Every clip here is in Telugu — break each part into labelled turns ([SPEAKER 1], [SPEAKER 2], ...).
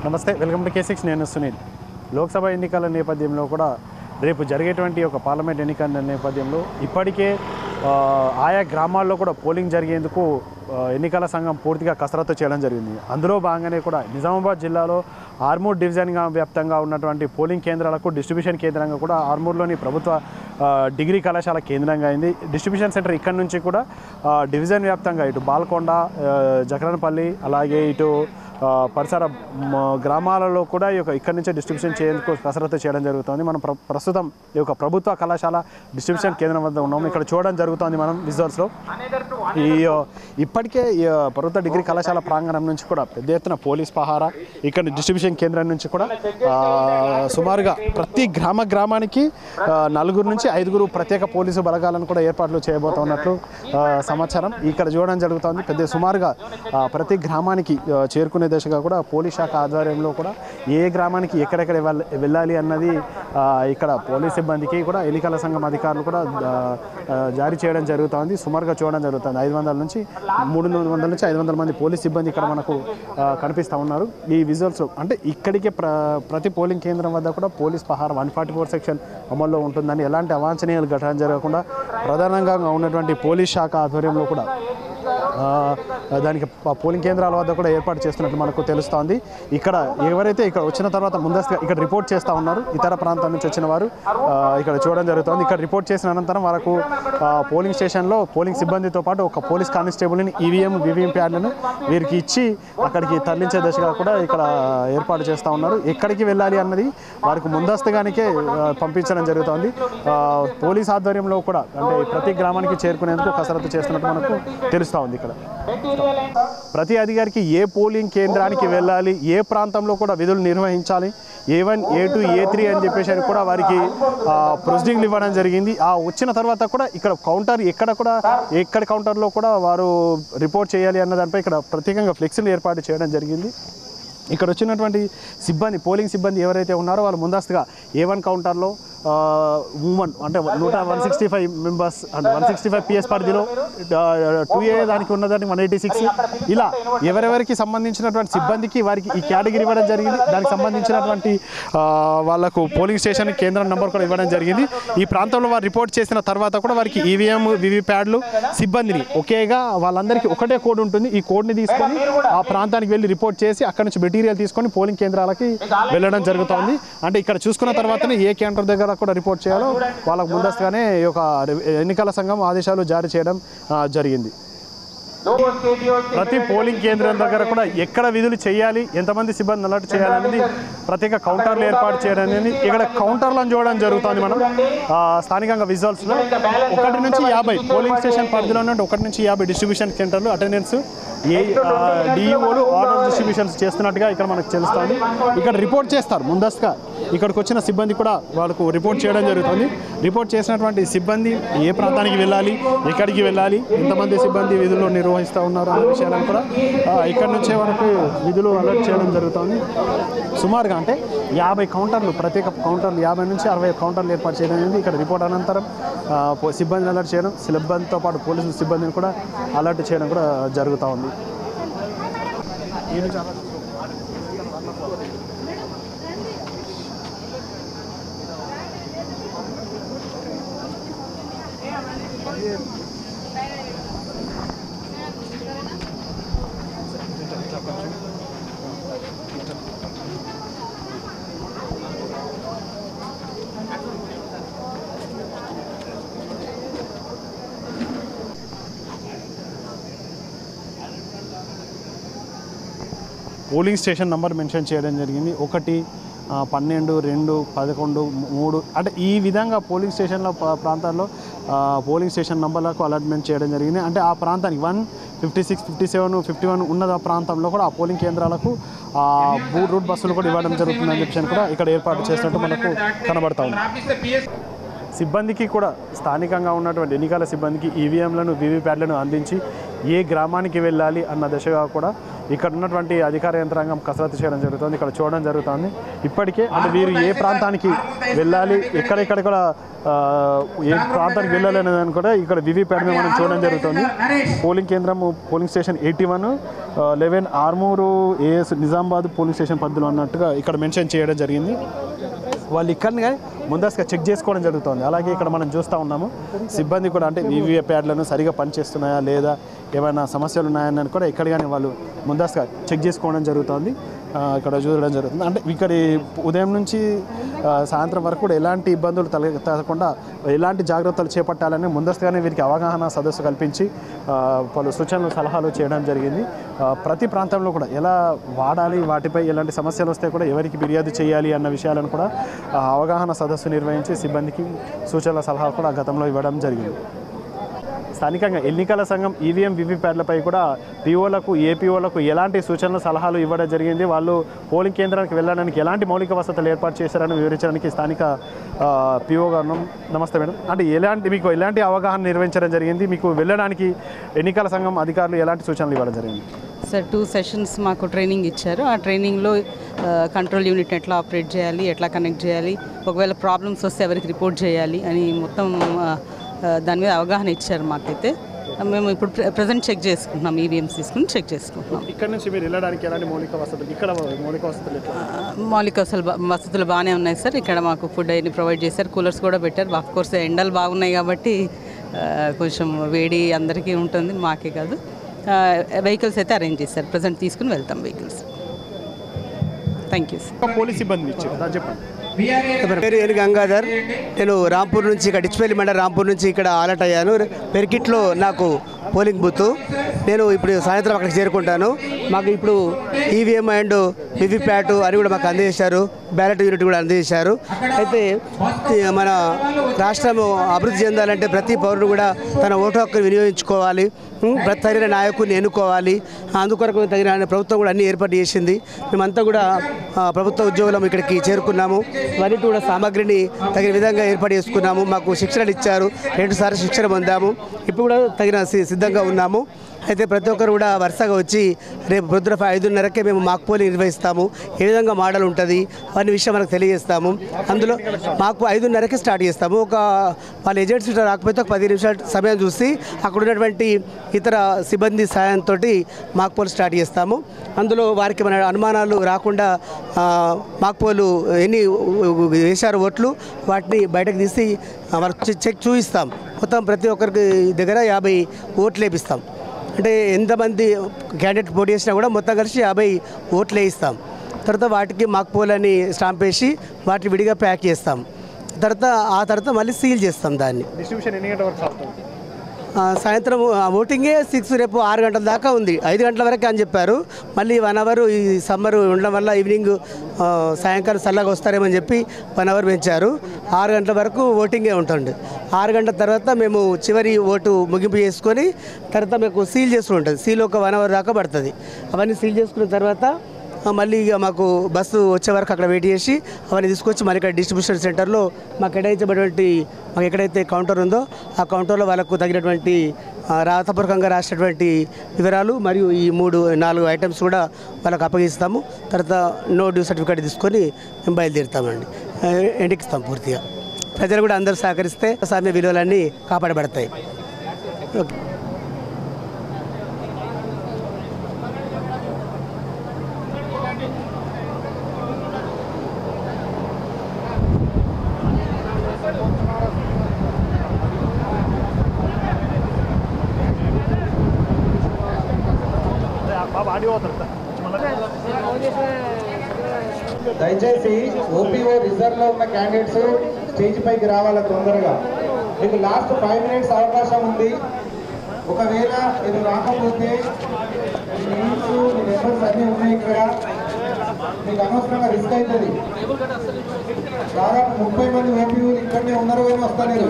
[SPEAKER 1] నమస్తే, వెల్కమ్ టు K6. నేను సునీల్. లోక్సభ ఎన్నికల నేపథ్యంలో కూడా రేపు జరిగేటువంటి ఒక పార్లమెంట్ ఎన్నికల నేపథ్యంలో ఇప్పటికే ఆయా గ్రామాల్లో కూడా పోలింగ్ జరిగేందుకు ఎన్నికల సంఘం పూర్తిగా కసరత్తు చేయడం జరిగింది. అందులో భాగంగానే కూడా నిజామాబాద్ జిల్లాలో ఆర్మూర్ డివిజన్గా వ్యాప్తంగా ఉన్నటువంటి పోలింగ్ కేంద్రాలకు డిస్ట్రిబ్యూషన్ కేంద్రంగా కూడా ఆర్మూర్లోని ప్రభుత్వ డిగ్రీ కళాశాల కేంద్రంగా అయింది. డిస్ట్రిబ్యూషన్ సెంటర్ ఇక్కడ నుంచి కూడా డివిజన్ వ్యాప్తంగా ఇటు బాల్కొండ, జకరన్పల్లి, అలాగే ఇటు పరిసర గ్రామాలలో కూడా ఇక్కడ నుంచే డిస్ట్రిబ్యూషన్ చేసేందుకు కసరత్తు చేయడం జరుగుతుంది. మనం ప్రస్తుతం ఈ యొక్క ప్రభుత్వ కళాశాల డిస్ట్రిబ్యూషన్ కేంద్రం వద్ద ఉన్నాము. ఇక్కడ చూడడం జరుగుతుంది మనం విజువల్స్లో. ఇప్పటికే ప్రభుత్వ డిగ్రీ కళాశాల ప్రాంగణం నుంచి కూడా పెద్ద ఎత్తున పోలీస్ పహారా, ఇక్కడ డిస్ట్రిబ్యూషన్ కేంద్రం నుంచి కూడా సుమారుగా ప్రతి గ్రామానికి 4 నుంచి 5 ప్రత్యేక పోలీసు బలగాలను కూడా ఏర్పాట్లు చేయబోతున్నట్లు సమాచారం. ఇక్కడ చూడడం జరుగుతుంది. పెద్ద సుమారుగా ప్రతి గ్రామానికి చేరుకునే దిశగా కూడా పోలీస్ శాఖ ఆధ్వర్యంలో కూడా ఏ గ్రామానికి ఎక్కడెక్కడ వెళ్ళాలి అన్నది ఇక్కడ పోలీస్ సిబ్బందికి కూడా ఎన్నికల సంఘం అధికారులు కూడా జారీ చేయడం జరుగుతుంది. సుమారుగా చూడడం జరుగుతుంది. 300 నుంచి 500 మంది పోలీస్ సిబ్బంది ఇక్కడ మనకు కనిపిస్తూ ఉన్నారు. ఈ విజువల్స్ అంటే ఇక్కడికే ప్రతి పోలింగ్ కేంద్రం వద్ద కూడా పోలీస్ పహారా 144 సెక్షన్ అమల్లో ఉంటుందని, ఎలాంటి అవాంఛనీయాలు ఘటన జరగకుండా ప్రధానంగా ఉన్నటువంటి పోలీస్ శాఖ ఆధ్వర్యంలో కూడా దానికి పోలింగ్ కేంద్రాల వద్ద కూడా ఏర్పాటు చేస్తున్నట్లు మనకు తెలుస్తోంది. ఇక్కడ ఎవరైతే ఇక్కడ వచ్చిన తర్వాత ముందస్తుగా ఇక్కడ రిపోర్ట్ చేస్తూ ఉన్నారు, ఇతర ప్రాంతాల నుంచి వచ్చిన వారు ఇక్కడ చూడడం జరుగుతుంది. ఇక్కడ రిపోర్ట్ చేసిన అనంతరం వరకు పోలింగ్ స్టేషన్లో పోలింగ్ సిబ్బందితో పాటు ఒక పోలీస్ కానిస్టేబుల్ని ఈవీఎం ప్యాడ్లను వీరికి ఇచ్చి అక్కడికి తరలించే దశగా కూడా ఇక్కడ ఏర్పాటు చేస్తూ ఉన్నారు. ఎక్కడికి వెళ్ళాలి అన్నది వారికి ముందస్తుగానికే పంపించడం జరుగుతుంది. పోలీస్ ఆధ్వర్యంలో కూడా అంటే ప్రతి గ్రామానికి చేరుకునేందుకు కసరత్తు చేస్తున్నట్టు మనకు తెలుస్తుంది. ఇక్కడ ప్రతి అధికారికి ఏ పోలింగ్ కేంద్రానికి వెళ్ళాలి, ఏ ప్రాంతంలో కూడా విధులు నిర్వహించాలి, A1, A2, A3 అని చెప్పేసి కూడా వారికి ప్రొసీడింగ్లు ఇవ్వడం జరిగింది. వచ్చిన తర్వాత కూడా ఇక్కడ కౌంటర్ ఎక్కడ కౌంటర్లో కూడా వారు రిపోర్ట్ చేయాలి అన్న దానిపై ఇక్కడ ప్రత్యేకంగా ఫ్లెక్సీలు ఏర్పాటు చేయడం జరిగింది. ఇక్కడ వచ్చినటువంటి సిబ్బంది, పోలింగ్ సిబ్బంది ఎవరైతే ఉన్నారో వాళ్ళు ముందస్తుగా A1 కౌంటర్లో ఉమెన్ అంటే 165 మెంబర్స్ అంటే 165 PS పరిధిలో, 2A దానికి ఉన్నదానికి 186, ఇలా ఎవరెవరికి సంబంధించినటువంటి సిబ్బందికి వారికి ఈ కేటగిరీ ఇవ్వడం జరిగింది. దానికి సంబంధించినటువంటి వాళ్ళకు పోలింగ్ స్టేషన్ కేంద్రం నెంబర్ కూడా ఇవ్వడం జరిగింది. ఈ ప్రాంతంలో వారు రిపోర్ట్ చేసిన తర్వాత కూడా వారికి ఈవీఎం, వివిప్యాడ్లు సిబ్బందిని ఒకేగా వాళ్ళందరికీ ఒకటే కోడ్ ఉంటుంది. ఈ కోడ్ని తీసుకొని ఆ ప్రాంతానికి వెళ్ళి రిపోర్ట్ చేసి అక్కడ నుంచి మెటీరియల్ తీసుకొని పోలింగ్ కేంద్రాలకి వెళ్ళడం జరుగుతుంది. అంటే ఇక్కడ చూసుకున్న తర్వాతనే ఏ కేంద్రం దగ్గర కూడా రిపోర్ట్ చేయాలో వాళ్ళకు ముందస్తుగానే ఈ యొక్క ఎన్నికల సంఘం ఆదేశాలు జారీ చేయడం జరిగింది. ప్రతి పోలింగ్ కేంద్రం దగ్గర కూడా ఎక్కడ విధులు చేయాలి, ఎంతమంది సిబ్బంది అలర్ట్ చేయాలనేది ప్రత్యేక కౌంటర్లు ఏర్పాటు చేయడం అనేది ఇక్కడ కౌంటర్లను చూడడం జరుగుతుంది. మనం స్థానికంగా విజువల్స్లో 1 నుంచి 50 పోలింగ్ స్టేషన్ పరిధిలో ఉన్న 1 నుంచి 50 డిస్ట్రిబ్యూషన్ సెంటర్లు అటెండెన్స్ డిఈఓలు ఆర్డర్ డిస్ట్రిబ్యూషన్స్ చేస్తున్నట్టుగా ఇక్కడ మనకు తెలుస్తుంది. ఇక్కడ రిపోర్ట్ చేస్తారు ముందస్తుగా. ఇక్కడికి వచ్చిన సిబ్బంది కూడా వాళ్ళకు రిపోర్ట్ చేయడం జరుగుతుంది. రిపోర్ట్ చేసినటువంటి సిబ్బంది ఏ ప్రాంతానికి వెళ్ళాలి, ఎక్కడికి వెళ్ళాలి, ఎంతమంది సిబ్బంది విధుల్లో నిర్వహిస్తూ ఉన్నారు అనే విషయాలను కూడా ఇక్కడ నుంచే మనకు విధులు అలర్ట్ చేయడం జరుగుతుంది. సుమారుగా అంటే 50 కౌంటర్లు, ప్రత్యేక కౌంటర్లు 50 నుంచి 60 కౌంటర్లు ఏర్పాటు చేయడం అనేది ఇక్కడ రిపోర్ట్ అనంతరం సిబ్బందిని అలర్ట్ చేయడం, సిబ్బందితో పాటు పోలీసు సిబ్బందిని కూడా అలర్ట్ చేయడం కూడా జరుగుతూ ఉంది. పోలింగ్ స్టేషన్ నెంబర్ మెన్షన్ చేయడం జరిగింది. 1, 12, 2, 11, 3 అంటే ఈ విధంగా పోలింగ్ స్టేషన్ల ప్రాంతాల్లో పోలింగ్ స్టేషన్ నెంబర్లకు అలాట్మెంట్ చేయడం జరిగింది. అంటే ఆ ప్రాంతానికి 1, 56, 57, 51 ఉన్న ప్రాంతంలో కూడా ఆ పోలింగ్ కేంద్రాలకు రూట్ బస్సులు కూడా ఇవ్వడం జరుగుతుందని చెప్పి కూడా ఇక్కడ ఏర్పాటు చేసినట్టు మనకు కనబడతా ఉంది. సిబ్బందికి కూడా స్థానికంగా ఉన్నటువంటి ఎన్నికల సిబ్బందికి ఈవీఎంలను, వివిప్యాడ్లను అందించి ఏ గ్రామానికి వెళ్ళాలి అన్న దిశగా కూడా ఇక్కడ ఉన్నటువంటి అధికార యంత్రాంగం కసరత్తు చేయడం జరుగుతుంది, ఇక్కడ చూడడం జరుగుతుంది. ఇప్పటికే అంటే వీరు ఏ ప్రాంతానికి వెళ్ళాలి, ఎక్కడెక్కడ కూడా ఏ ప్రాంతానికి వెళ్ళాలి అనేదాన్ని కూడా ఇక్కడ వివిప్యాట్ మనం చూడడం జరుగుతుంది. పోలింగ్ కేంద్రం polling station 81, 11 Armur AS Nizamabad polling station పరిధిలో అన్నట్టుగా ఇక్కడ మెన్షన్ చేయడం జరిగింది. వాళ్ళు ఇక్కడనే ముందస్తుగా చెక్ చేసుకోవడం జరుగుతుంది. అలాగే ఇక్కడ మనం చూస్తూ ఉన్నాము సిబ్బంది కూడా అంటే వివిప్యాట్లను సరిగా పనిచేస్తున్నాయా లేదా, ఏమైనా సమస్యలు ఉన్నాయని కూడా ఇక్కడ కానీ వాళ్ళు ముందస్తుగా చెక్ చేసుకోవడం జరుగుతుంది. ఇక్కడ చూడడం జరుగుతుంది. అంటే ఇక్కడ ఉదయం నుంచి సాయంత్రం వరకు కూడా ఎలాంటి ఇబ్బందులు తలెత్తకుండా ఎలాంటి జాగ్రత్తలు చేపట్టాలని ముందస్తుగానే వీరికి అవగాహన సదస్సు కల్పించి పలు సూచనలు సలహాలు చేయడం జరిగింది. ప్రతి ప్రాంతంలో కూడా ఎలా వాడాలి, వాటిపై ఎలాంటి సమస్యలు వస్తే కూడా ఎవరికి ఫిర్యాదు చేయాలి అన్న విషయాలను కూడా అవగాహన సదస్సు నిర్వహించి సిబ్బందికి సూచనల సలహాలు కూడా గతంలో ఇవ్వడం జరిగింది. స్థానికంగా ఎన్నికల సంఘం ఈవీఎం వివిప్యాట్లపై కూడా పీఓలకు ఏపీఓలకు ఎలాంటి సూచనలు సలహాలు ఇవ్వడం జరిగింది, వాళ్ళు పోలింగ్ కేంద్రానికి వెళ్ళడానికి ఎలాంటి మౌలిక వసతులు ఏర్పాటు చేశారని వివరించడానికి స్థానిక పీఓ గారు. నమస్తే మేడం. అంటే మీకు ఎలాంటి అవగాహన నిర్వహించడం జరిగింది, మీకు వెళ్ళడానికి ఎన్నికల సంఘం అధికారులు ఎలాంటి సూచనలు ఇవ్వడం జరిగింది?
[SPEAKER 2] సార్ 2 సెషన్స్ మాకు ట్రైనింగ్ ఇచ్చారు. ఆ ట్రైనింగ్లో కంట్రోల్ యూనిట్ ఎట్లా ఆపరేట్ చేయాలి, ఎట్లా కనెక్ట్ చేయాలి, ఒకవేళ ప్రాబ్లమ్స్ వస్తే ఎవరికి రిపోర్ట్ చేయాలి అని మొత్తం దాని మీద అవగాహన ఇచ్చారు మాకైతే. మేము ఇప్పుడు ప్రజెంట్ చెక్ చేసుకుంటున్నాం, ఈవీఎంస్ తీసుకుని చెక్ చేసుకుంటున్నాం.
[SPEAKER 1] ఇక్కడ నుంచి మీరు వెళ్ళడానికి ఎలాంటి మౌలిక వసతులు, ఇక్కడ మౌలిక వసతులు
[SPEAKER 2] మౌలిక వసతులు బాగానే ఉన్నాయి సార్. ఇక్కడ మాకు ఫుడ్ అన్ని ప్రొవైడ్ చేశారు, కూలర్స్ కూడా పెట్టారు. ఆఫ్ కోర్స్ ఎండలు బాగున్నాయి కాబట్టి కొంచెం వేడి అందరికీ ఉంటుంది, మాకే కాదు. వెహికల్స్ అయితే అరేంజ్ చేశారు, ప్రజెంట్ తీసుకుని వెళ్తాం vehicles. Thank you sir.
[SPEAKER 1] Police సిబ్బంది ఇచ్చారు, చెప్పండి.
[SPEAKER 3] పేరు ఎన్ గంగాధర్. నేను రాంపూర్ నుంచి ఇక్కడ డిచ్పల్లి మండలం రాంపూర్ నుంచి ఇక్కడ ఆలట్ అయ్యాను. పెరికిట్లో నాకు పోలింగ్ బూత్. నేను ఇప్పుడు సాయంత్రం అక్కడికి చేరుకుంటాను. మాకు ఇప్పుడు ఈవీఎం అండ్ వివిప్యాట్ అని కూడా మాకు అందజేశారు, బ్యాలెట్ యూనిట్ కూడా అందజేశారు. అయితే మన రాష్ట్రం అభివృద్ధి చెందాలంటే ప్రతి పౌరుడు కూడా తన ఓటు హక్కును వినియోగించుకోవాలి, తగిన నాయకుడిని ఎన్నుకోవాలి. అందుకొరకు తగిన ప్రభుత్వం కూడా అన్ని ఏర్పాటు చేసింది. మేమంతా కూడా ప్రభుత్వ ఉద్యోగులం ఇక్కడికి చేరుకున్నాము. వారికి కూడా సామాగ్రిని తగిన విధంగా ఏర్పాటు చేసుకున్నాము. మాకు శిక్షణలు ఇచ్చారు, 2 సార్లు శిక్షణ పొందాము. ఇప్పుడు కూడా తగిన సిద్ధంగా ఉన్నాము. అయితే ప్రతి ఒక్కరు కూడా వరుసగా వచ్చి రేపు పొద్దున 5:30కే మేము మాక్ పోలింగ్ నిర్వహిస్తాము. ఏ విధంగా మోడల్ ఉంటుంది అనే విషయం మనకు తెలియజేస్తాము. అందులో మాకు 5:30కే స్టార్ట్ చేస్తాము. వాళ్ళ ఏజెంట్స్ రాకపోతే ఒక 10 నిమిషాల సమయం చూసి అక్కడ ఉన్నటువంటి ఇతర సిబ్బంది సాయంతో మాక్ పోల్ స్టార్ట్ చేస్తాము. అందులో వారికి మన అనుమానాలు రాకుండా మాక్ పోలు ఎన్ని వేశారు ఓట్లు వాటిని బయటకు తీసి వాళ్ళకి చెక్ చూపిస్తాం. మొత్తం ప్రతి ఒక్కరికి దగ్గర 50 ఓట్లు వేపిస్తాం. అంటే ఎంతమంది క్యాండిడేట్ పోటీ చేసినా కూడా మొత్తం కలిసి 50 ఓట్లు వేయిస్తాం. తర్వాత వాటికి మాక్ పోల్ అని స్టాంప్ వేసి వాటిని విడిగా ప్యాక్ చేస్తాం. ఆ తర్వాత మళ్ళీ సీల్ చేస్తాం. దాన్ని
[SPEAKER 1] డిస్ట్రిబ్యూషన్ ఎన్ని గంటల వరకు అవుతుంది?
[SPEAKER 3] సాయంత్రం ఓటింగే 6 రేపు 6 గంటల దాకా ఉంది. 5 గంటల వరకే అని చెప్పారు. మళ్ళీ 1 అవర్ ఈ సమ్మర్ ఉండడం వల్ల ఈవినింగ్ సాయంకాలం చల్లగా వస్తారేమని చెప్పి 1 అవర్ పెంచారు. 6 గంటల వరకు ఓటింగే ఉంటుంది. 6 గంటల తర్వాత మేము చివరి ఓటు ముగింపు చేసుకొని తర్వాత మీకు సీల్ చేస్తూ ఉంటుంది. సీల్ ఒక 1 అవర్ దాకా పడుతుంది. అవన్నీ సీల్ చేసుకున్న తర్వాత మళ్ళీ మాకు బస్సు వచ్చే వరకు అక్కడ వెయిట్ చేసి అవన్నీ తీసుకొచ్చి మళ్ళీ ఇక్కడ డిస్ట్రిబ్యూషన్ సెంటర్లో మాకు ఎక్కడైతే కౌంటర్ ఉందో ఆ కౌంటర్లో వాళ్ళకు తగినటువంటి రాతపూర్వకంగా రాసినటువంటి వివరాలు మరియు ఈ 3-4 ఐటమ్స్ కూడా వాళ్ళకు అప్పగిస్తాము. తర్వాత నో డ్యూ సర్టిఫికేట్ తీసుకొని మేము బయలుదేరుతామండి, ఎండికిస్తాం పూర్తిగా. ప్రజలు కూడా అందరూ సహకరిస్తే సామ్య విలువలన్నీ కాపాడబడతాయి. ఓకే.
[SPEAKER 4] దయచేసి ఓపీఓ రిజర్వ్లో ఉన్న క్యాండిడేట్స్ స్టేజ్ పైకి రావాలి తొందరగా. మీకు లాస్ట్ 5 మినిట్స్ అవకాశం ఉంది. ఒకవేళ మీరు రాకపోతే మీ నేమ్స్ మీ నెంబర్స్ అన్నీ ఉన్నాయి ఇక్కడ. మీకు అనవసరంగా రిస్క్ అవుతుంది. దాదాపు 30 మంది ఓపీఓలు ఇక్కడనే ఉన్నారు కానీ వస్తలేరు.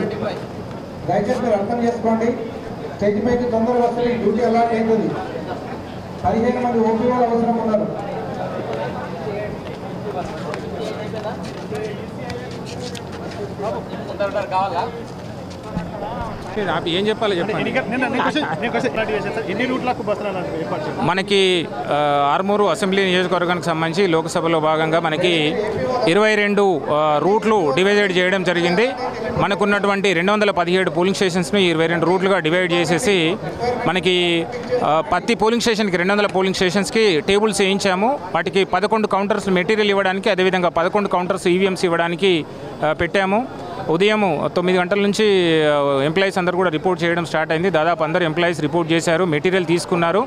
[SPEAKER 4] దయచేసి మీరు అర్థం చేసుకోండి. స్టేజ్ పైకి తొందరగా వస్తే డ్యూటీ అలాట్ అవుతుంది. 15 మంది ఓపీఓలు అవసరం ఉన్నారు. కావాలా
[SPEAKER 5] ఏం చెప్పాలి చెప్పండి. మనకి ఆర్మూరు అసెంబ్లీ నియోజకవర్గానికి సంబంధించి లోక్సభలో భాగంగా మనకి 22 రూట్లు డివైడ్ చేయడం జరిగింది. మనకున్నటువంటి 217 పోలింగ్ స్టేషన్స్ను 22 రూట్లుగా డివైడ్ చేసేసి మనకి ప్రతి పోలింగ్ స్టేషన్కి 200 పోలింగ్ స్టేషన్స్కి టేబుల్స్ వేయించాము. వాటికి 11 కౌంటర్స్ మెటీరియల్ ఇవ్వడానికి, అదేవిధంగా 11 కౌంటర్స్ ఈవీఎంస్ ఇవ్వడానికి పెట్టాము. ఉదయం 9 గంటల నుంచి ఎంప్లాయీస్ అందరూ కూడా రిపోర్ట్ చేయడం స్టార్ట్ అయింది. దాదాపు అందరూ ఎంప్లాయీస్ రిపోర్ట్ చేశారు, మెటీరియల్ తీసుకున్నారు.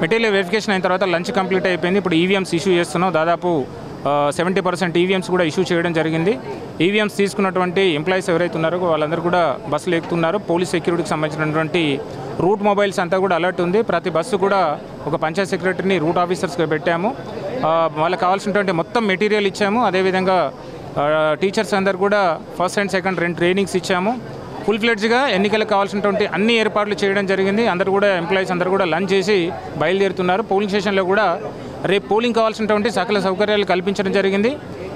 [SPEAKER 5] మెటీరియల్ వెరిఫికేషన్ అయిన తర్వాత లంచ్ కంప్లీట్ అయిపోయింది. ఇప్పుడు ఈవీఎంస్ ఇష్యూ చేస్తున్నాం. దాదాపు 70% ఈవీఎంస్ కూడా ఇష్యూ చేయడం జరిగింది. ఈవీఎంస్ తీసుకున్నటువంటి ఎంప్లాయీస్ ఎవరైతే ఉన్నారో వాళ్ళందరూ కూడా బస్సులు ఎక్కుతున్నారు. పోలీస్ సెక్యూరిటీకి సంబంధించినటువంటి రూట్ మొబైల్స్ అంతా కూడా అలర్ట్ ఉంది. ప్రతి బస్సు కూడా ఒక పంచాయత్ సెక్రటరీని రూట్ ఆఫీసర్స్గా పెట్టాము. వాళ్ళకి కావాల్సినటువంటి మొత్తం మెటీరియల్ ఇచ్చాము. అదేవిధంగా టీచర్స్ అందరు కూడా ఫస్ట్ అండ్ సెకండ్ 2 ట్రైనింగ్స్ ఇచ్చాము. ఫుల్ ఫ్లెడ్జ్గా ఎన్నికలకు కావాల్సినటువంటి అన్ని ఏర్పాట్లు చేయడం జరిగింది. అందరూ కూడా ఎంప్లాయీస్ అందరూ కూడా లంచ్ చేసి బయలుదేరుతున్నారు. పోలింగ్ స్టేషన్లో కూడా రేపు పోలింగ్ కావాల్సినటువంటి సకల సౌకర్యాలు కల్పించడం జరిగింది.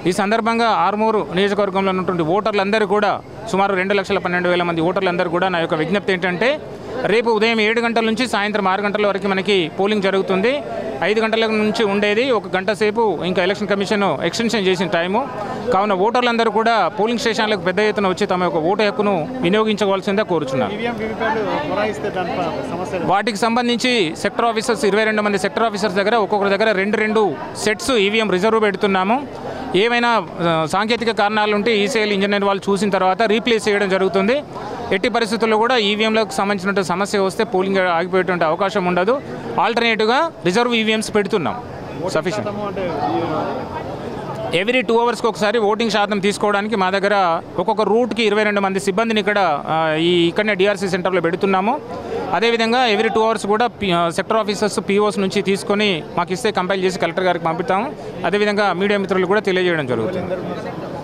[SPEAKER 5] ఈ సందర్భంగా ఆర్మూరు నియోజకవర్గంలో ఉన్నటువంటి ఓటర్లందరూ కూడా సుమారు 2,12,000 మంది ఓటర్లందరూ కూడా నా యొక్క విజ్ఞప్తి ఏంటంటే, రేపు ఉదయం 7 గంటల నుంచి సాయంత్రం 6 గంటల వరకు మనకి పోలింగ్ జరుగుతుంది. 5 గంటల నుంచి ఉండేది 1 గంట సేపు ఇంకా ఎలక్షన్ కమిషన్ ఎక్స్టెన్షన్ చేసిన టైము. కావున ఓటర్లందరూ కూడా పోలింగ్ స్టేషన్లకు పెద్ద ఎత్తున వచ్చి తమ యొక్క ఓటు హక్కును వినియోగించవలసిందే కోరుచున్నారు. వాటికి సంబంధించి సెక్టర్ ఆఫీసర్స్ 22 మంది సెక్టర్ ఆఫీసర్స్ దగ్గర ఒక్కొక్కరి దగ్గర 2 సెట్స్ ఈవీఎం రిజర్వ్ పెడుతున్నాము. ఏమైనా సాంకేతిక కారణాలు ఉంటే ఈసీఐఎల్ ఇంజనీర్ వాళ్ళు చూసిన తర్వాత రీప్లేస్ చేయడం జరుగుతుంది. ఎట్టి పరిస్థితుల్లో కూడా ఈవీఎంలకు సంబంధించిన సమస్య వస్తే పోలింగ్ ఆగిపోయేటువంటి అవకాశం ఉండదు. ఆల్టర్నేటివ్గా రిజర్వ్ ఈవీఎంస్ పెడుతున్నాం. సఫిషియెంట్. ఎవ్రీ 2 అవర్స్కి ఒకసారి ఓటింగ్ శాతం తీసుకోవడానికి మా దగ్గర ఒక్కొక్క రూట్కి 22 మంది సిబ్బందిని ఇక్కడనే డిఆర్సీ సెంటర్లో పెడుతున్నాము. అదేవిధంగా ఎవ్రీ 2 అవర్స్ కూడా సెక్టర్ ఆఫీసర్స్ పీఓస్ నుంచి తీసుకొని మాకు ఇస్తే కంపైల్ చేసి కలెక్టర్ గారికి పంపుతాము. అదేవిధంగా మీడియా మిత్రులు కూడా తెలియజేయడం జరుగుతుంది.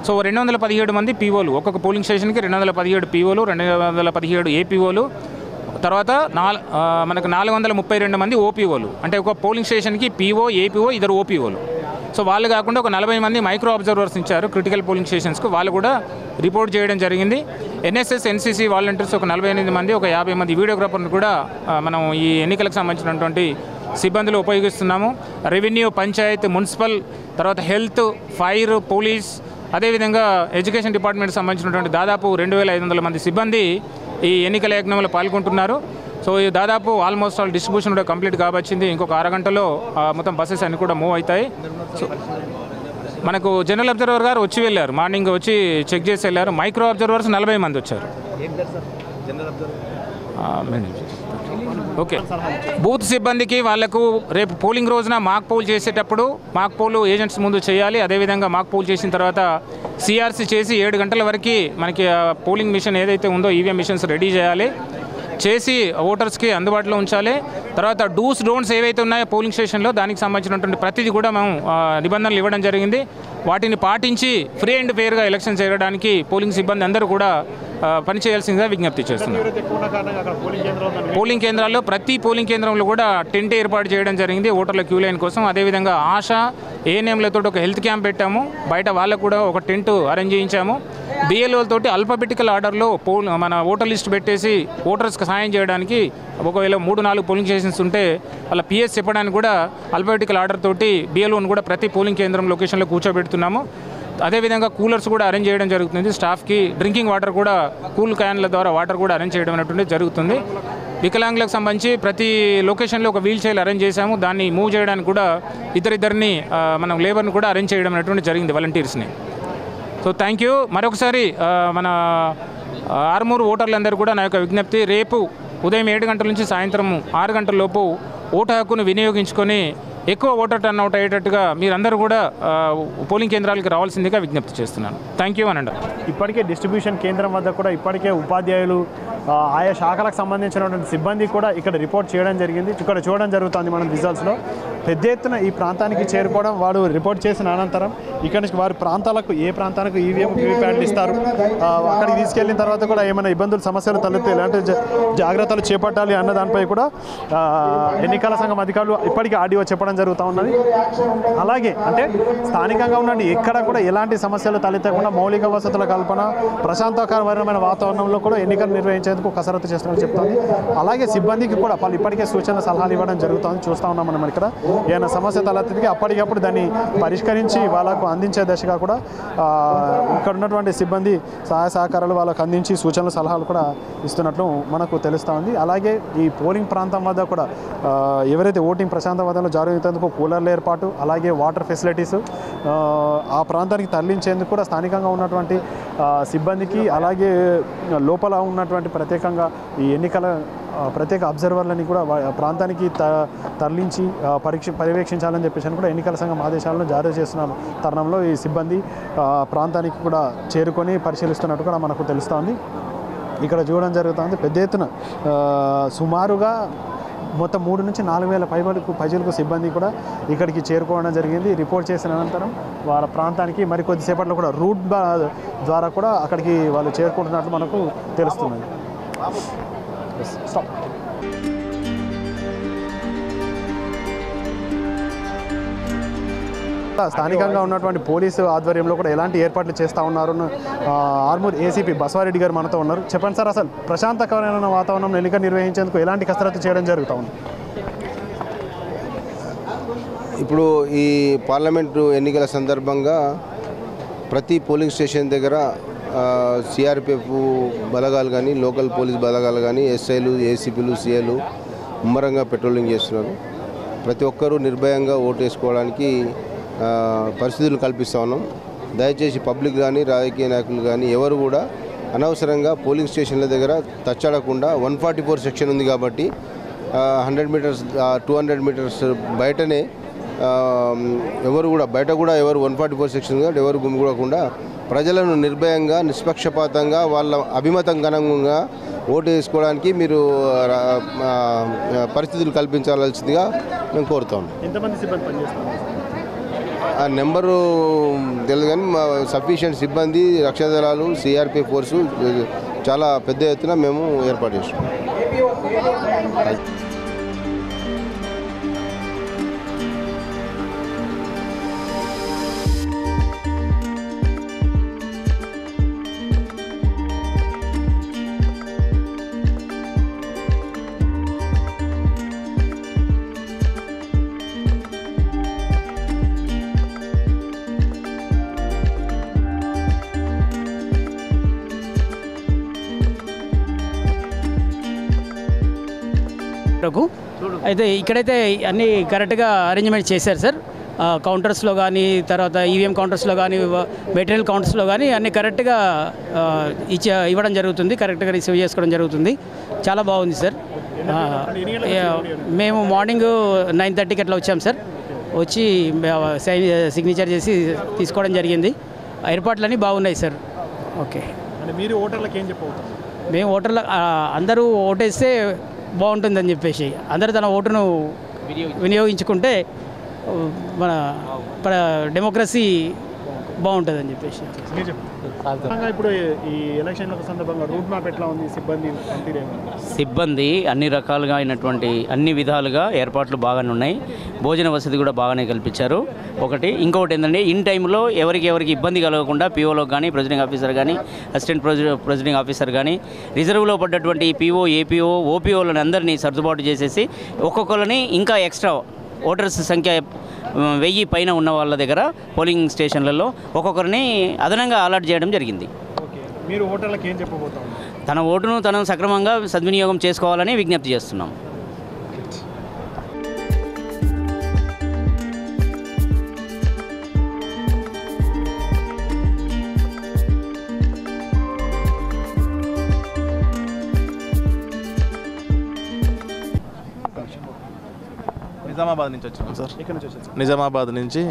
[SPEAKER 5] సో 217 మంది పీఓలు, ఒక్కొక్క పోలింగ్ స్టేషన్కి 217 పీఓలు, 217 ఏపీఓలు, తర్వాత మనకు 432 మంది ఓపీఓలు. అంటే ఒక పోలింగ్ స్టేషన్కి పీఓ, ఏపీఓ, 2 ఓపీఓలు. సో వాళ్ళు కాకుండా ఒక 40 మంది మైక్రో అబ్జర్వర్స్ ఇచ్చారు క్రిటికల్ పోలింగ్ స్టేషన్స్కు. వాళ్ళు కూడా రిపోర్ట్ చేయడం జరిగింది. ఎన్ఎస్ఎస్, ఎన్సీసీ వాలంటీర్స్ ఒక 48 మంది, ఒక 50 మంది వీడియోగ్రాఫర్ని కూడా మనం ఈ ఎన్నికలకు సంబంధించినటువంటి సిబ్బందులు ఉపయోగిస్తున్నాము. రెవెన్యూ, పంచాయత్, మున్సిపల్, తర్వాత హెల్త్, ఫైర్, పోలీస్, అదేవిధంగా ఎడ్యుకేషన్ డిపార్ట్మెంట్కి సంబంధించినటువంటి దాదాపు 2,500 మంది సిబ్బంది ఈ ఎన్నికల యజ్ఞంలో పాల్గొంటున్నారు. సో దాదాపు ఆల్మోస్ట్ ఆల్ డిస్ట్రిబ్యూషన్ కూడా కంప్లీట్ కాబచ్చింది. ఇంకొక 6 గంటలో మొత్తం బస్సెస్ అన్నీ కూడా మూవ్ అవుతాయి. సో మనకు జనరల్ అబ్జర్వర్ గారు వచ్చి వెళ్ళారు, మార్నింగ్ వచ్చి చెక్ చేసి వెళ్ళారు. మైక్రో అబ్జర్వర్స్ 40 మంది వచ్చారు. ఓకే. బూత్ సిబ్బందికి వాళ్లకు రేపు పోలింగ్ రోజున మాక్ పోల్ చేసేటప్పుడు మాక్ పోల్ ఏజెంట్స్ ముందు చేయాలి. అదేవిధంగా మాక్ పోల్ చేసిన తర్వాత సిఆర్సీ చేసి 7 గంటల వరకు మనకి పోలింగ్ మిషన్ ఏదైతే ఉందో ఈవీఎం మిషన్స్ రెడీ చేసి ఓటర్స్కి అందుబాటులో ఉంచాలి. తర్వాత డూస్ డోంట్స్ ఏవైతే ఉన్నాయో పోలింగ్ స్టేషన్లో దానికి సంబంధించినటువంటి ప్రతిదీ కూడా మేము నిబంధనలు ఇవ్వడం జరిగింది. వాటిని పాటించి ఫ్రీ అండ్ ఫెయిర్గా ఎలక్షన్ చేయడానికి పోలింగ్ సిబ్బంది అందరూ కూడా పనిచేయాల్సిందిగా విజ్ఞప్తి చేస్తున్నారు. పోలింగ్ కేంద్రాల్లో ప్రతి పోలింగ్ కేంద్రంలో కూడా టెంట్ ఏర్పాటు చేయడం జరిగింది ఓటర్ల క్యూ లైన్ కోసం. అదేవిధంగా ఆశా ఏఎన్ఎంలతో ఒక హెల్త్ క్యాంప్ పెట్టాము. బయట వాళ్ళకు కూడా ఒక టెంట్ అరేంజ్ చేయించాము. బిఎల్ఓలతోటి అల్ఫాబెటికల్ ఆర్డర్లో మన ఓటర్ లిస్ట్ పెట్టేసి ఓటర్స్కి సహాయం చేయడానికి ఒకవేళ 3-4 పోలింగ్ స్టేషన్స్ ఉంటే వాళ్ళ పిఎస్ చెప్పడానికి కూడా అల్ఫాబెటికల్ ఆర్డర్ తోటి బిఎల్ఓని కూడా ప్రతి పోలింగ్ కేంద్రం లొకేషన్లో కూర్చోబెడుతున్నాము. అదేవిధంగా కూలర్స్ కూడా అరేంజ్ చేయడం జరుగుతుంది. స్టాఫ్కి డ్రింకింగ్ వాటర్ కూడా కూల్ క్యాన్ల ద్వారా వాటర్ కూడా అరేంజ్ చేయడం అనేటువంటి జరుగుతుంది. వికలాంగులకు సంబంధించి ప్రతి లొకేషన్లో ఒక వీల్ చైర్ అరేంజ్ చేశాము. దాన్ని మూవ్ చేయడానికి కూడా ఇద్దరిని మనం లేబర్ని కూడా అరేంజ్ చేయడం అనేటువంటి జరిగింది, వాలంటీర్స్ని. So thank you. మరొకసారి మన ఆర్మూరు ఓటర్లందరూ కూడా నా యొక్క విజ్ఞప్తి, రేపు ఉదయం 7 గంటల నుంచి సాయంత్రం 6 గంటల లోపు ఓటు హక్కును వినియోగించుకొని ఎక్కువ ఓటర్ టర్న్అవుట్ అయ్యేటట్టుగా మీరందరూ కూడా పోలింగ్ కేంద్రాలకు రావాల్సిందిగా విజ్ఞప్తి చేస్తున్నాను. థ్యాంక్ యూ అనండి.
[SPEAKER 1] ఇప్పటికే డిస్ట్రిబ్యూషన్ కేంద్రం వద్ద కూడా ఇప్పటికే ఉపాధ్యాయులు ఆయా శాఖలకు సంబంధించినటువంటి సిబ్బంది కూడా ఇక్కడ రిపోర్ట్ చేయడం జరిగింది. ఇక్కడ చూడడం జరుగుతుంది మనం రిజల్ట్స్లో. పెద్ద ఎత్తున ఈ ప్రాంతానికి చేరుకోవడం, వాడు రిపోర్ట్ చేసిన అనంతరం ఇక్కడ నుంచి వారి ప్రాంతాలకు ఏ ప్రాంతానికి ఈవీఎం వీవీప్యాట్లు ఇస్తారు, అక్కడికి తీసుకెళ్ళిన తర్వాత కూడా ఏమైనా ఇబ్బందులు సమస్యలు తలెత్తే ఎలాంటి జాగ్రత్తలు చేపట్టాలి అన్న దానిపై కూడా ఎన్నికల సంఘం అధికారులు ఇప్పటికీ ఆడియో చెప్పడం జరుగుతూ ఉన్నది. అలాగే అంటే స్థానికంగా ఉండండి ఎక్కడ కూడా ఎలాంటి సమస్యలు తలెత్తకుండా మౌలిక వసతుల కల్పన, ప్రశాంతకరమైన వాతావరణంలో కూడా ఎన్నికలు నిర్వహించేందుకు కసరత్తు చేస్తామని చెప్తుంది. అలాగే సిబ్బందికి కూడా వాళ్ళు ఇప్పటికే సూచన సలహాలు ఇవ్వడం జరుగుతుంది. చూస్తూ ఉన్నాం మనం ఇక్కడ. ఏమైనా సమస్య తలెత్తితే అప్పటికప్పుడు దాన్ని పరిష్కరించి వాళ్ళకు అందించే దశగా కూడా ఇక్కడ ఉన్నటువంటి సిబ్బంది సహాయ సహకారాలు వాళ్ళకు అందించి సూచనలు సలహాలు కూడా ఇస్తున్నట్లు మనకు తెలుస్తూ ఉంది. అలాగే ఈ పోలింగ్ ప్రాంతం వద్ద కూడా ఎవరైతే ఓటింగ్ ప్రశాంతవాదంలో జరుగుతుందుకు కూలర్ల ఏర్పాటు, అలాగే వాటర్ ఫెసిలిటీస్ ఆ ప్రాంతానికి తరలించేందుకు కూడా స్థానికంగా ఉన్నటువంటి సిబ్బందికి, అలాగే లోపల ఉన్నటువంటి ప్రత్యేకంగా ఈ ఎన్నికల ప్రత్యేక అబ్జర్వర్లని కూడా ప్రాంతానికి తరలించి పర్యవేక్షించాలని చెప్పేసి కూడా ఎన్నికల సంఘం ఆదేశాలను జారీ చేస్తున్న తరుణంలో ఈ సిబ్బంది ప్రాంతానికి కూడా చేరుకొని పరిశీలిస్తున్నట్టు కూడా మనకు తెలుస్తోంది. ఇక్కడ చూడడం జరుగుతుంది. పెద్ద ఎత్తున సుమారుగా మొత్తం 3 నుంచి 4,000 ప్రజలకు సిబ్బంది కూడా ఇక్కడికి చేరుకోవడం జరిగింది. రిపోర్ట్ చేసిన అనంతరం వాళ్ళ ప్రాంతానికి మరికొద్దిసేపట్లో కూడా రూట్ ద్వారా కూడా అక్కడికి వాళ్ళు చేరుకుంటున్నట్లు మనకు తెలుస్తున్నది. స్థానికంగా ఉన్నటువంటి పోలీసు ఆధ్వర్యంలో కూడా ఎలాంటి ఏర్పాట్లు చేస్తూ ఉన్నారు ఆర్మూర్ ఏసీపీ బసవారెడ్డి గారు మనతో ఉన్నారు. చెప్పండి సార్, అసలు ప్రశాంతకరమైన వాతావరణంలో ఎన్నిక నిర్వహించేందుకు ఎలాంటి కసరత్తు చేయడం జరుగుతూ ఉంది?
[SPEAKER 6] ఇప్పుడు ఈ పార్లమెంటు ఎన్నికల సందర్భంగా ప్రతి పోలింగ్ స్టేషన్ దగ్గర సిఆర్పిఎఫ్ బలగాలు కానీ, లోకల్ పోలీస్ బలగాలు కానీ, ఎస్ఐలు, ఏసీపీలు, సిఐలు ముమ్మరంగా పెట్రోలింగ్ చేస్తున్నారు. ప్రతి ఒక్కరూ నిర్భయంగా ఓటు వేసుకోవడానికి పరిస్థితులు కల్పిస్తూ ఉన్నాం. దయచేసి పబ్లిక్ కానీ, రాజకీయ నాయకులు కానీ ఎవరు కూడా అనవసరంగా పోలింగ్ స్టేషన్ల దగ్గర తచ్చాడకుండా 144 సెక్షన్ ఉంది కాబట్టి 100 మీటర్స్ 200 మీటర్స్ బయటనే ఎవరు కూడా బయట కూడా ఎవరు 144 సెక్షన్ కాబట్టి ఎవరు గుమిగూడకుండా ప్రజలను నిర్భయంగా, నిష్పక్షపాతంగా, వాళ్ళ అభిమతం గణంగా ఓటు వేసుకోవడానికి మీరు పరిస్థితులు కల్పించాల్సిందిగా మేము కోరుతాం.
[SPEAKER 1] ఎంతమంది సిబ్బంది పనిచేస్తారు?
[SPEAKER 6] ఆ నెంబరు తెలియదు కానీ సఫిషియెంట్ సిబ్బంది, రక్షణ దళాలు, సిఆర్పిఎఫ్ ఫోర్సు చాలా పెద్ద ఎత్తున మేము ఏర్పాటు చేస్తాం.
[SPEAKER 7] అయితే ఇక్కడైతే అన్నీ కరెక్ట్గా అరేంజ్మెంట్ చేశారు సార్. కౌంటర్స్లో కానీ, తర్వాత ఈవీఎం కౌంటర్స్లో కానీ, మెటీరియల్ కౌంటర్స్లో కానీ అన్నీ కరెక్ట్గా ఇవ్వడం జరుగుతుంది, కరెక్ట్గా రిసీవ్ చేసుకోవడం జరుగుతుంది. చాలా బాగుంది సార్. మేము మార్నింగ్ 9:30కి అట్లా వచ్చాం సార్. వచ్చి సిగ్నేచర్ చేసి తీసుకోవడం జరిగింది. ఏర్పాట్లన్నీ బాగున్నాయి సార్. ఓకే.
[SPEAKER 1] మీరు ఓటర్లకు ఏం చెప్పబోతారు?
[SPEAKER 7] మేము ఓటర్ల అందరూ ఓటేస్తే బాగుంటుందని చెప్పేసి అందరూ తన ఓటును వినియోగించుకుంటే మన డెమోక్రసీ బాగుంటుందని చెప్పేసి.
[SPEAKER 1] ఇప్పుడు ఈ ఎలక్షన్ల సందర్భంగా రూట్ మ్యాప్ ఎట్లా ఉంది?
[SPEAKER 8] సిబ్బంది అన్ని రకాలుగా అయినటువంటి అన్ని విధాలుగా ఏర్పాట్లు బాగానే ఉన్నాయి. భోజన వసతి కూడా బాగానే కల్పించారు. ఇంకొకటి ఏంటంటే ఇన్ టైంలో ఎవరికి ఇబ్బంది కలగకుండా పిఓలో కానీ, ప్రెసిడింగ్ ఆఫీసర్ కానీ, అసిస్టెంట్ ప్రెసిడింగ్ ఆఫీసర్ కానీ, రిజర్వ్లో పడ్డటువంటి పిఓ, ఏపీఓ, ఓపీఓలను అందరినీ సర్దుబాటు చేసేసి ఒక్కొక్కరిని ఇంకా ఎక్స్ట్రా ఓటర్స్ సంఖ్య 1000 పైన ఉన్న వాళ్ళ దగ్గర పోలింగ్ స్టేషన్లలో ఒక్కొక్కరిని అదనంగా అలాట్ చేయడం జరిగింది.
[SPEAKER 1] మీరు ఓటర్లకు ఏం చెప్పబోతారు?
[SPEAKER 8] తన ఓటును తను సక్రమంగా సద్వినియోగం చేసుకోవాలని విజ్ఞప్తి చేస్తున్నాం.
[SPEAKER 9] నిజామాబాద్ నుంచి వచ్చాము సార్.
[SPEAKER 1] ఇక్కడ నుంచి వచ్చారు?
[SPEAKER 9] నిజామాబాద్ నుంచి.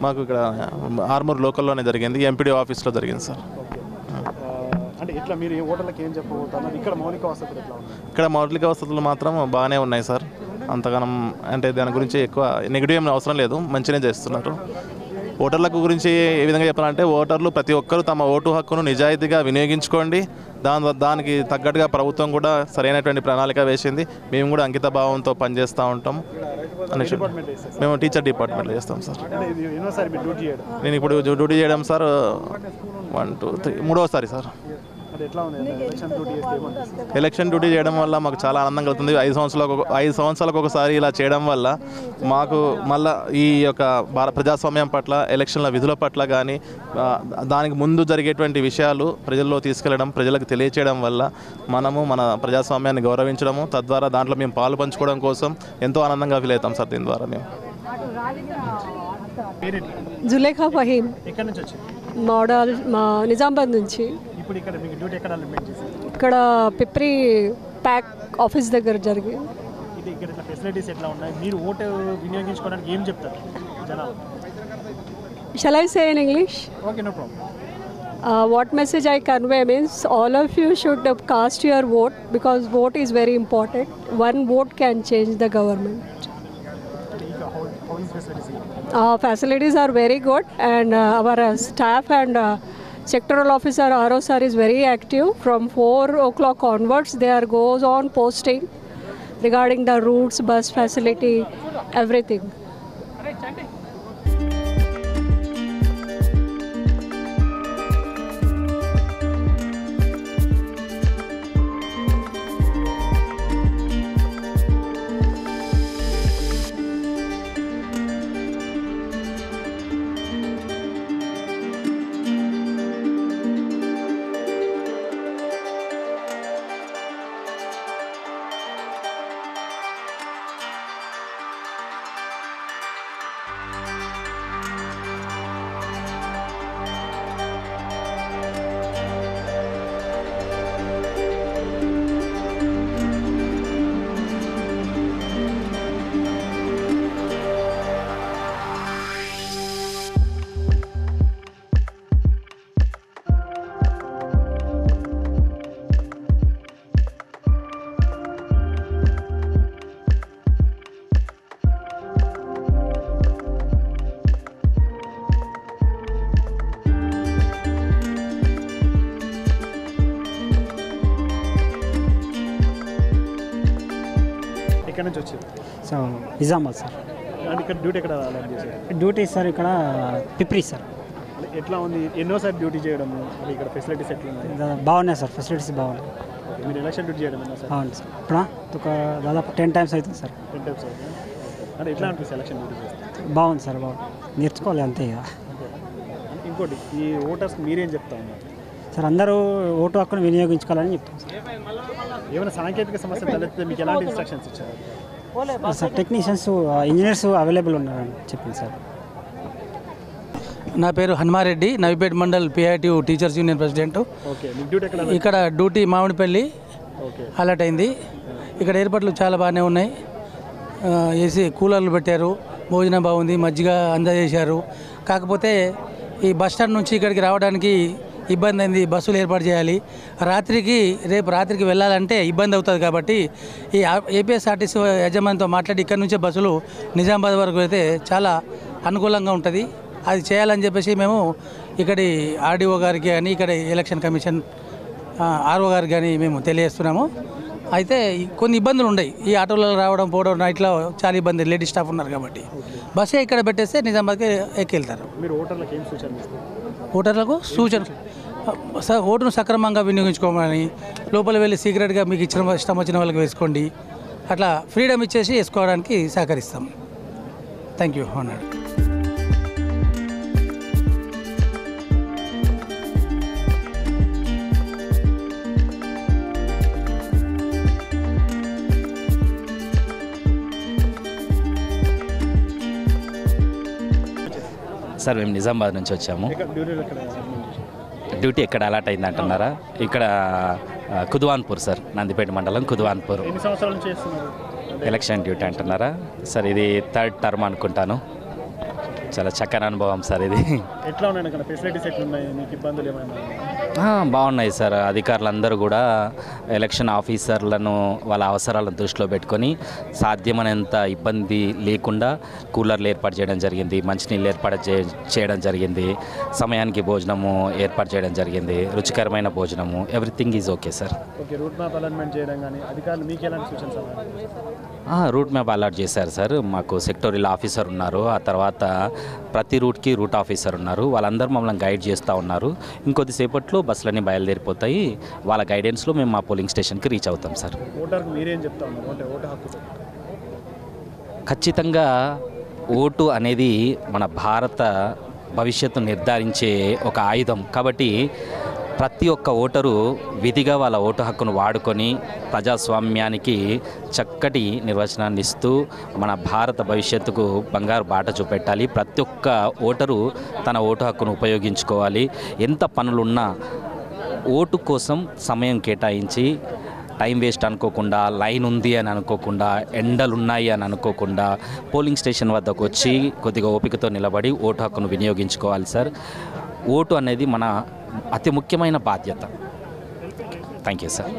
[SPEAKER 9] మాకు ఇక్కడ ఆర్మూర్ లోకల్లోనే జరిగింది, ఎంపీడీ ఆఫీస్లో జరిగింది సార్.
[SPEAKER 1] అంటే ఇట్లా మీరు ఏ ఓటర్లకు ఏం చెప్పబోతున్నారు? ఇక్కడ మౌలిక వసతులు ఎట్లా ఉన్నాయి?
[SPEAKER 9] ఇక్కడ మౌలిక వసతులు మాత్రం బాగానే ఉన్నాయి సార్. అంతగానం అంటే దాని గురించి ఎక్కువ నెగిటివ్ ఏం అవసరం లేదు, మంచిగానే చేస్తున్నారు. ఓటర్లకు గురించి ఏ విధంగా చెప్పాలంటే ఓటర్లు ప్రతి ఒక్కరూ తమ ఓటు హక్కును నిజాయితీగా వినియోగించుకోండి. దానికి తగ్గట్టుగా ప్రభుత్వం కూడా సరైనటువంటి ప్రణాళిక వేసింది. మేము కూడా అంకిత భావంతో పనిచేస్తూ ఉంటాం అనేసి. మేము టీచర్ డిపార్ట్మెంట్లో చేస్తాం సార్. నేను ఇప్పుడు డ్యూటీ చేయడం సార్ 1 2 3 మూడవసారి సార్. ఎలక్షన్ డ్యూటీ చేయడం వల్ల మాకు చాలా ఆనందం కలుగుతుంది. 5 సంవత్సరాలకు ఒకసారి ఇలా చేయడం వల్ల మాకు మళ్ళీ ఈ యొక్క ప్రజాస్వామ్యం పట్ల, ఎలక్షన్ల విధుల పట్ల కానీ దానికి ముందు జరిగేటువంటి విషయాలు ప్రజల్లో తీసుకెళ్లడం, ప్రజలకు తెలియచేయడం వల్ల మనము మన ప్రజాస్వామ్యాన్ని గౌరవించడము, తద్వారా దాంట్లో మేము పాలు పంచుకోవడం కోసం ఎంతో ఆనందంగా ఫీల్ అవుతాం సార్. దీని ద్వారా మేము
[SPEAKER 10] జులేఖా ఫహీమ్ మోడల్ నిజామాబాద్ నుంచి. ఇక్కడ పిప్రి ప్యాక్ ఆఫీస్ దగ్గర జరిగింది.
[SPEAKER 1] ఫెసిలిటీస్ ఎట్లా ఉన్నాయి? మీరు ఓటు వినియోగించుకోవడానికి ఏం చెప్తారు జనాలు?
[SPEAKER 10] Shall I say in English?
[SPEAKER 1] Okay, no problem.
[SPEAKER 10] What message I convey means all of you should cast your vote because vote is very important. One vote can change the government. Facilities are very good and our staff and sectoral officer RO sir is very active. From 4 o'clock onwards there goes on posting regarding the routes, bus facility, everything.
[SPEAKER 1] ఎక్కడి నుంచి వచ్చారు?
[SPEAKER 11] So Nizamabad sir.
[SPEAKER 1] ఇక్కడ డ్యూటీ ఎక్కడ అలాట్ చేశారు?
[SPEAKER 11] డ్యూటీ సార్ ఇక్కడ పిప్రి సార్.
[SPEAKER 1] ఎట్లా ఉంది? ఎన్నోసారి డ్యూటీ చేయడం, ఇక్కడ ఫెసిలిటీస్ ఎట్లా ఉన్నాయి?
[SPEAKER 11] బాగున్నాయి సార్, ఫెసిలిటీస్ బాగున్నాయి.
[SPEAKER 1] మీరు ఎలక్షన్ డ్యూటీ చేయడం సార్?
[SPEAKER 11] అవును సార్. ఇప్పుడు ఒక దాదాపు 10 times అవుతుంది సార్.
[SPEAKER 1] 10 times అవుతుంది. అంటే ఎట్లా అనిపిస్తుంది ఎలక్షన్ డ్యూటీ చేస్తే?
[SPEAKER 11] బాగుంది సార్, బాగుంది. నేర్చుకోవాలి అంతే ఇక.
[SPEAKER 1] ఇంకోటి ఈ ఓటర్స్ మీరేం చెప్తా ఉన్నారు
[SPEAKER 11] సార్? అందరూ ఓటు హక్కును వినియోగించుకోవాలని చెప్తాం సార్.
[SPEAKER 1] ఏమైనా సాంకేతిక సమస్య తలెత్తితే మీకు ఎలాంటి ఇన్స్ట్రక్షన్స్ ఇచ్చారు
[SPEAKER 11] సార్? టెక్నీషియన్స్, ఇంజనీర్స్ అవైలబుల్ ఉన్నారని చెప్పింది సార్.
[SPEAKER 12] నా పేరు Hanuma Reddy, Navipet mandal PIT teachers union president. ఇక్కడ డ్యూటీ మామిడిపల్లి అలర్ట్ అయింది. ఇక్కడ ఏర్పాట్లు చాలా బాగానే ఉన్నాయి. ఏసీ కూలర్లు పెట్టారు, భోజనం బాగుంది, మజ్జిగ అందజేశారు. కాకపోతే ఈ బస్ స్టాండ్ నుంచి ఇక్కడికి రావడానికి ఇబ్బంది అయింది. బస్సులు ఏర్పాటు చేయాలి. రేపు రాత్రికి వెళ్ళాలంటే ఇబ్బంది అవుతుంది. కాబట్టి ఈ ఏపీఎస్ఆర్టీసీ యజమానితో మాట్లాడి ఇక్కడ నుంచే బస్సులు నిజామాబాద్ వరకు అయితే చాలా అనుకూలంగా ఉంటుంది. అది చేయాలని చెప్పేసి మేము ఇక్కడి ఆర్డీఓ గారికి కానీ ఇక్కడ ఎలక్షన్ కమిషన్ ఆర్ఓ గారికి కానీ మేము తెలియజేస్తున్నాము. అయితే కొన్ని ఇబ్బందులు ఉన్నాయి. ఈ ఆటోలలో రావడం పోవడం, నైట్లో చాలా ఇబ్బంది. లేడీస్ స్టాఫ్ ఉన్నారు కాబట్టి బస్సే ఇక్కడ పెట్టేస్తే నిజామాబాద్కి ఎక్కెళ్తారు. ఓటర్లకు సూచన ఓటును సక్రమంగా వినియోగించుకోమని, లోపల వెళ్ళి సీక్రెట్గా మీకు ఇష్టం వచ్చిన వాళ్ళకి వేసుకోండి, అట్లా ఫ్రీడమ్ ఇచ్చేసి వేసుకోవడానికి సహకరిస్తాం. థ్యాంక్ యూ అన్నాడు.
[SPEAKER 13] సార్ మేము నిజామాబాద్ నుంచి వచ్చాము. డ్యూటీ ఎక్కడ అలాట్ అయింది అంటున్నారా? ఇక్కడ కుద్వాన్పూర్ సార్, నందిపేట మండలం కుద్వాన్పూర్. ఎలక్షన్ డ్యూటీ అంటున్నారా సార్? ఇది 3rd టర్మ్ అనుకుంటాను. చాలా చక్కని అనుభవం సార్ ఇది. బాగున్నాయి సార్. అధికారులందరూ కూడా ఎలక్షన్ ఆఫీసర్లను వాళ్ళ అవసరాలను దృష్టిలో పెట్టుకొని సాధ్యమైనంత ఇబ్బంది లేకుండా కూలర్లు ఏర్పాటు చేయడం జరిగింది, మంచినీళ్ళు ఏర్పాటు చేయడం జరిగింది, సమయానికి భోజనము ఏర్పాటు చేయడం జరిగింది, రుచికరమైన భోజనము, everything is okay sir.
[SPEAKER 1] Route map allotment చేయడం కానీ అధికారులు మీకు ఎలాంటి సూచనలు?
[SPEAKER 13] రూట్ మ్యాప్ అలాట్ చేశారు సార్. మాకు సెక్టోరియల్ ఆఫీసర్ ఉన్నారు, ఆ తర్వాత ప్రతి రూట్కి రూట్ ఆఫీసర్ ఉన్నారు, వాళ్ళందరూ మమ్మల్ని గైడ్ చేస్తూ ఉన్నారు. ఇంకొద్దిసేపట్లో బస్సులన్నీ బయలుదేరిపోతాయి. వాళ్ళ గైడెన్స్లో మేము మా పోలింగ్ స్టేషన్కి రీచ్ అవుతాం సార్.
[SPEAKER 1] ఓటర్కి మీరేం చెప్తా ఉన్నారు అంటే ఓటు హక్కు?
[SPEAKER 13] ఖచ్చితంగా ఓటు అనేది మన భారత భవిష్యత్తు నిర్ధారించే ఒక ఆయుధం కాబట్టి ప్రతి ఒక్క ఓటరు విధిగా వాళ్ళ ఓటు హక్కును వాడుకొని ప్రజాస్వామ్యానికి చక్కటి నిర్వచనాన్ని ఇస్తూ మన భారత భవిష్యత్తుకు బంగారు బాట చూపెట్టాలి. ప్రతి ఒక్క ఓటరు తన ఓటు హక్కును ఉపయోగించుకోవాలి. ఎంత పనులున్నా ఓటు కోసం సమయం కేటాయించి టైం వేస్ట్ అనుకోకుండా, లైన్ ఉంది అని అనుకోకుండా, ఎండలు ఉన్నాయి అని అనుకోకుండా పోలింగ్ స్టేషన్ వద్దకు వచ్చి కొద్దిగా ఓపికతో నిలబడి ఓటు హక్కును వినియోగించుకోవాలి సార్. ఓటు అనేది మన అతి ముఖ్యమైన బాధ్యత. Thank you sir.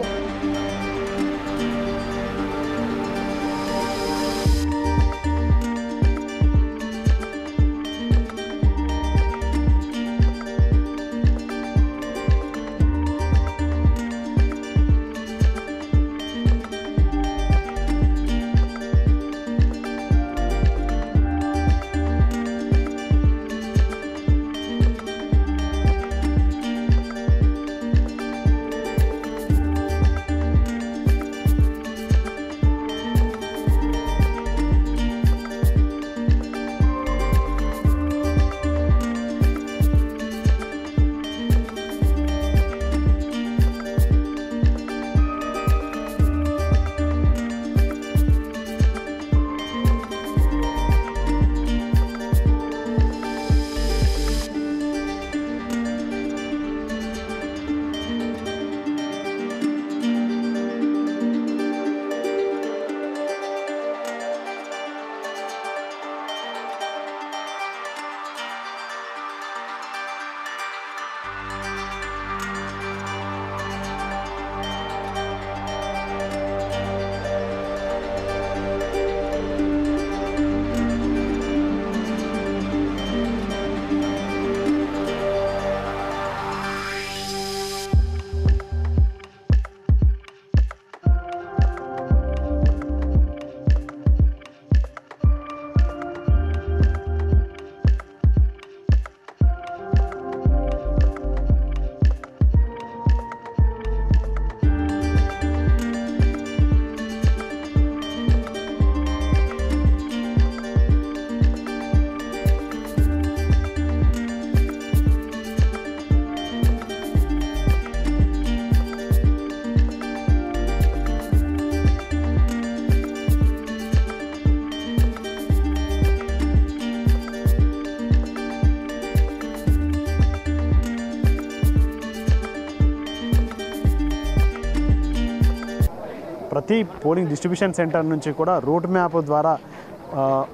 [SPEAKER 1] ప్రతి పోలింగ్ డిస్ట్రిబ్యూషన్ సెంటర్ నుంచి కూడా రూట్ మ్యాప్ ద్వారా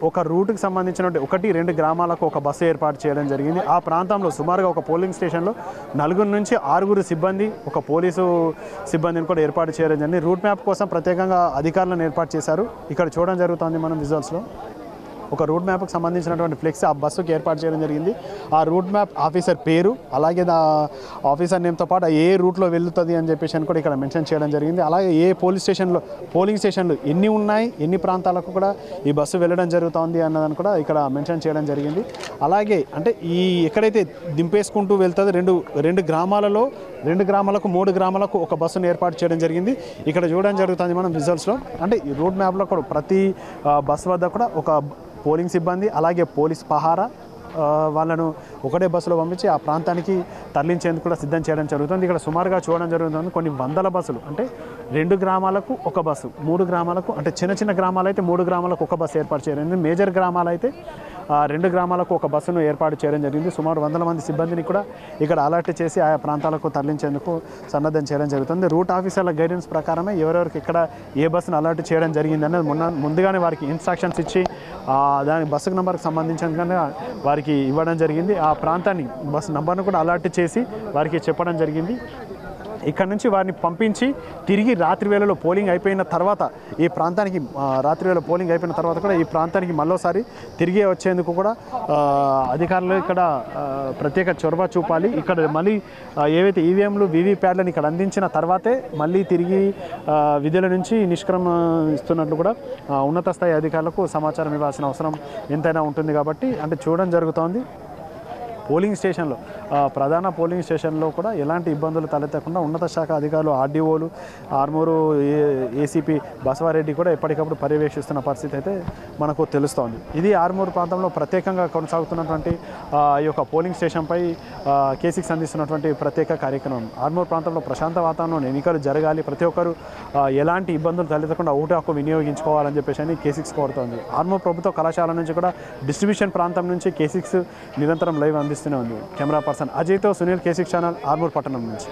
[SPEAKER 1] ఒక రూట్కి సంబంధించిన 1-2 గ్రామాలకు ఒక బస్సు ఏర్పాటు చేయడం జరిగింది. ఆ ప్రాంతంలో సుమారుగా ఒక పోలింగ్ స్టేషన్లో 4 నుంచి 6 సిబ్బంది, ఒక పోలీసు సిబ్బందిని కూడా ఏర్పాటు చేయడం జరిగింది. రూట్ మ్యాప్ కోసం ప్రత్యేకంగా అధికారులను ఏర్పాటు చేశారు. ఇక్కడ చూడడం జరుగుతుంది మనం విజువల్స్లో. ఒక రూట్ మ్యాప్కి సంబంధించినటువంటి ఫ్లెక్స్ ఆ బస్సుకి ఏర్పాటు చేయడం జరిగింది. ఆ రూట్ మ్యాప్ ఆఫీసర్ పేరు అలాగే ఆఫీసర్ నేమ్తో పాటు ఏ రూట్లో వెళ్తుంది అని చెప్పేసి కూడా ఇక్కడ మెన్షన్ చేయడం జరిగింది. అలాగే ఏ పోలింగ్ స్టేషన్లు ఎన్ని ఉన్నాయి, ఎన్ని ప్రాంతాలకు కూడా ఈ బస్సు వెళ్ళడం జరుగుతుంది అన్నదని కూడా ఇక్కడ మెన్షన్ చేయడం జరిగింది. అలాగే అంటే ఈ ఎక్కడైతే దింపేసుకుంటూ వెళ్తుందో 2 గ్రామాలకు 3 గ్రామాలకు ఒక బస్సును ఏర్పాటు చేయడం జరిగింది. ఇక్కడ చూడడం జరుగుతుంది మనం విజువల్స్లో. అంటే ఈ రూట్ మ్యాప్లో కూడా ప్రతి బస్సు వద్ద కూడా ఒక పోలింగ్ సిబ్బంది అలాగే పోలీస్ పహారా వాళ్ళను ఒకటే బస్సులో పంపించి ఆ ప్రాంతానికి తరలించేందుకు కూడా సిద్ధం చేయడం జరుగుతుంది. ఇక్కడ సుమారుగా చూడడం జరుగుతుంది కొన్ని వందల బస్సులు, అంటే 2 గ్రామాలకు ఒక బస్సు, 3 గ్రామాలకు అంటే చిన్న గ్రామాలు అయితే 3 గ్రామాలకు ఒక బస్సు ఏర్పాటు చేయడం, మేజర్ గ్రామాలు అయితే 2 గ్రామాలకు ఒక బస్సును ఏర్పాటు చేయడం జరిగింది. సుమారు 100 మంది సిబ్బందిని కూడా ఇక్కడ అలర్ట్ చేసి ఆయా ప్రాంతాలకు తరలించేందుకు సన్నద్ధం చేయడం జరుగుతుంది. రూట్ ఆఫీసర్ల గైడెన్స్ ప్రకారమే ఎవరెవరికి ఇక్కడ ఏ బస్సును అలర్ట్ చేయడం జరిగింది అనేది ముందుగానే వారికి ఇన్స్ట్రక్షన్స్ ఇచ్చి దాని బస్సు నెంబర్కి సంబంధించిన వారికి ఇవ్వడం జరిగింది. ఆ ప్రాంతాన్ని బస్సు నెంబర్ను కూడా అలర్ట్ చేసి వారికి చెప్పడం జరిగింది. ఇక్కడ నుంచి వారిని పంపించి తిరిగి రాత్రి వేళలో పోలింగ్ అయిపోయిన తర్వాత ఈ ప్రాంతానికి కూడా ఈ ప్రాంతానికి మరోసారి తిరిగి వచ్చేందుకు కూడా అధికారులు ఇక్కడ ప్రత్యేక చొరవ చూపాలి. ఇక్కడ మళ్ళీ ఏవైతే ఈవీఎంలు వీవీప్యాడ్లను ఇక్కడ అందించిన తర్వాతే మళ్ళీ తిరిగి విధుల నుంచి నిష్క్రమిస్తున్నట్లు కూడా ఉన్నత స్థాయి అధికారులకు సమాచారం ఇవ్వాల్సిన అవసరం ఎంతైనా ఉంటుంది. కాబట్టి అంటే చూడడం జరుగుతోంది. పోలింగ్ స్టేషన్లో ప్రధాన పోలింగ్ స్టేషన్లో కూడా ఎలాంటి ఇబ్బందులు తలెత్తకుండా ఉన్నత శాఖ అధికారులు ఆర్డీఓలు ఆర్మూరు ఏసీపీ బసవారెడ్డి కూడా ఎప్పటికప్పుడు పర్యవేక్షిస్తున్న పరిస్థితి అయితే మనకు తెలుస్తోంది. ఇది ఆర్మూరు ప్రాంతంలో ప్రత్యేకంగా కొనసాగుతున్నటువంటి ఈ యొక్క పోలింగ్ స్టేషన్పై కేసీకి అందిస్తున్నటువంటి ప్రత్యేక కార్యక్రమం. ఆర్మూరు ప్రాంతంలో ప్రశాంత వాతావరణంలో ఎన్నికలు జరగాలి, ప్రతి ఒక్కరు ఎలాంటి ఇబ్బందులు తలెత్తకుండా ఓటు హక్కు వినియోగించుకోవాలని చెప్పేసి కేసీక్స్ కోరుతోంది. ఆర్మూరు ప్రభుత్వ కళాశాల నుంచి కూడా డిస్ట్రిబ్యూషన్ ప్రాంతం నుంచి కేసీక్స్ నిరంతరం లైవ్ అందిస్తూనే ఉంది. కెమెరా పర్సన్ అజయ్తో సునీల్, కేసీక్స్ ఛానల్, ఆర్మూర్ పట్టణం నుంచి.